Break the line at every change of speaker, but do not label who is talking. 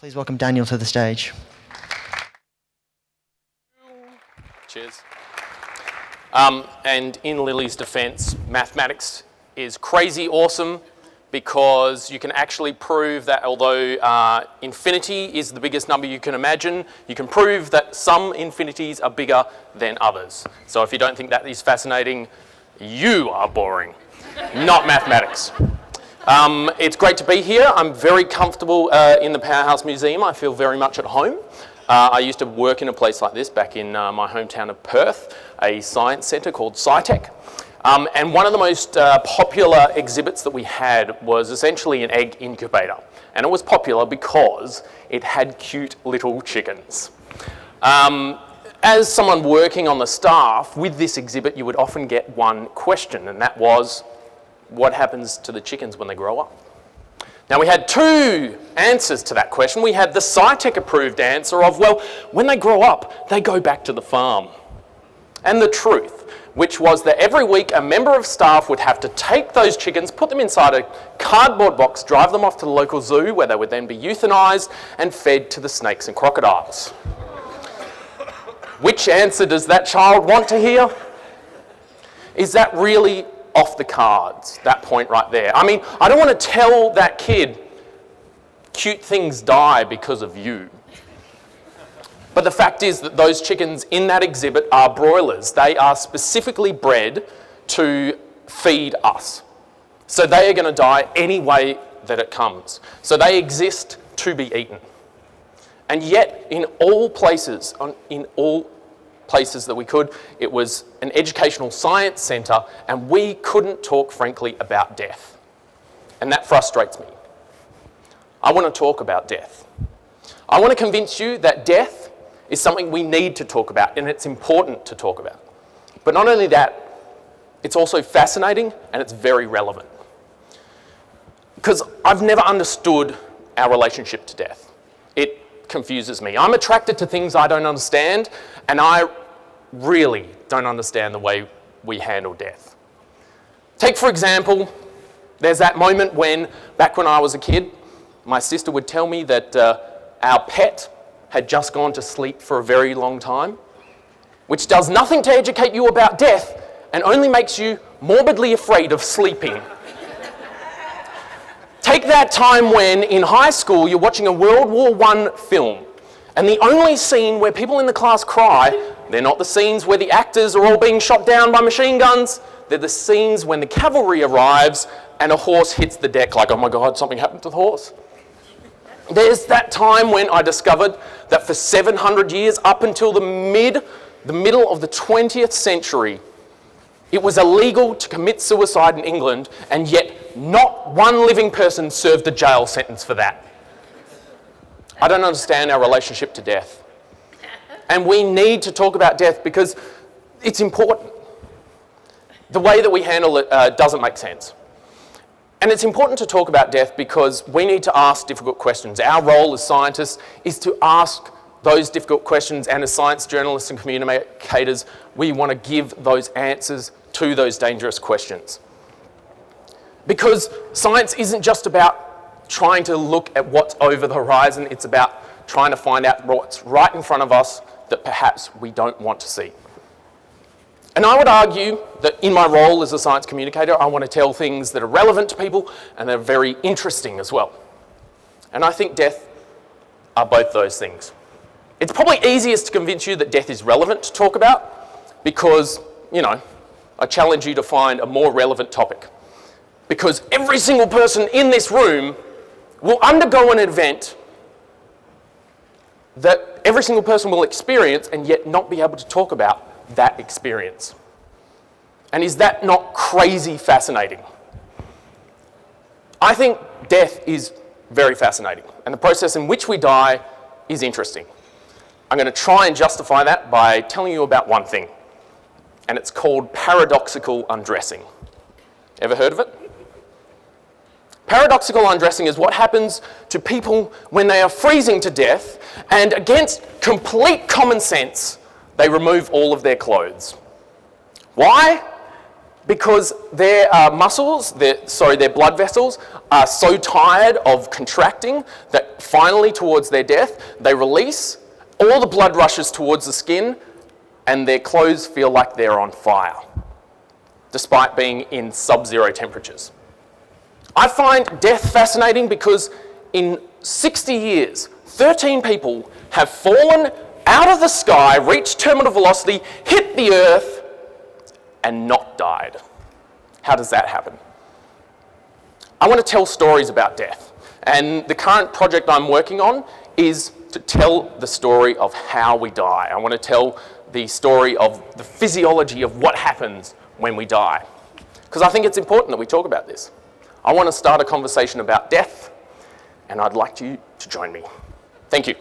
Please welcome Daniel to the stage.
Cheers. And in Lily's defense, mathematics is crazy awesome because you can actually prove that although infinity is the biggest number you can imagine, you can prove that some infinities are bigger than others. So if you don't think that is fascinating, you are boring, not mathematics. It's great to be here. I'm very comfortable in the Powerhouse Museum. I feel very much at home. I used to work in a place like this back in my hometown of Perth, a science centre called SciTech. And one of the most popular exhibits that we had was essentially an egg incubator. And it was popular because it had cute little chickens. As someone working on the staff, with this exhibit you would often get one question, and that was, what happens to the chickens when they grow up? Now we had two answers to that question. We had the SciTech approved answer of, well, when they grow up, they go back to the farm. And the truth, which was that every week a member of staff would have to take those chickens, put them inside a cardboard box, drive them off to the local zoo where they would then be euthanized and fed to the snakes and crocodiles. Which answer does that child want to hear? Is that really off the cards, that point right there? I mean, I don't want to tell that kid, cute things die because of you. But the fact is that those chickens in that exhibit are broilers. They are specifically bred to feed us. So they are going to die any way that it comes. So they exist to be eaten. And yet, in all places that we could, it was an educational science centre, and we couldn't talk frankly about death. And that frustrates me. I want to talk about death. I want to convince you that death is something we need to talk about, and it's important to talk about. But not only that, it's also fascinating and it's very relevant. Because I've never understood our relationship to death. It confuses me. I'm attracted to things I don't understand, and I really don't understand the way we handle death. Take, for example, there's that moment when, back when I was a kid, my sister would tell me that our pet had just gone to sleep for a very long time, which does nothing to educate you about death and only makes you morbidly afraid of sleeping. Take that time when, in high school, you're watching a World War I film, and the only scene where people in the class cry, they're not the scenes where the actors are all being shot down by machine guns, they're the scenes when the cavalry arrives and a horse hits the deck like, oh my God, something happened to the horse. There's that time when I discovered that for 700 years, up until the middle of the 20th century, it was illegal to commit suicide in England, and yet not one living person served a jail sentence for that. I don't understand our relationship to death. And we need to talk about death because it's important. The way that we handle it doesn't make sense. And it's important to talk about death because we need to ask difficult questions. Our role as scientists is to ask those difficult questions, and as science journalists and communicators, we want to give those answers to those dangerous questions. Because science isn't just about trying to look at what's over the horizon, it's about trying to find out what's right in front of us that perhaps we don't want to see. And I would argue that in my role as a science communicator, I want to tell things that are relevant to people and that are very interesting as well. And I think death are both those things. It's probably easiest to convince you that death is relevant to talk about because, I challenge you to find a more relevant topic. Because every single person in this room will undergo an event that every single person will experience and yet not be able to talk about that experience. And is that not crazy fascinating? I think death is very fascinating, and the process in which we die is interesting. I'm going to try and justify that by telling you about one thing, and it's called paradoxical undressing. Ever heard of it? Paradoxical undressing is what happens to people when they are freezing to death, and against complete common sense, they remove all of their clothes. Why? because their muscles, their blood vessels, are so tired of contracting that finally towards their death, they release, all the blood rushes towards the skin, and their clothes feel like they're on fire, despite being in sub-zero temperatures. I find death fascinating because in 60 years, 13 people have fallen out of the sky, reached terminal velocity, hit the Earth, and not died. How does that happen? I want to tell stories about death, and the current project I'm working on is to tell the story of how we die. I want to tell the story of the physiology of what happens when we die, because I think it's important that we talk about this. I want to start a conversation about death, and I'd like you to join me. Thank you.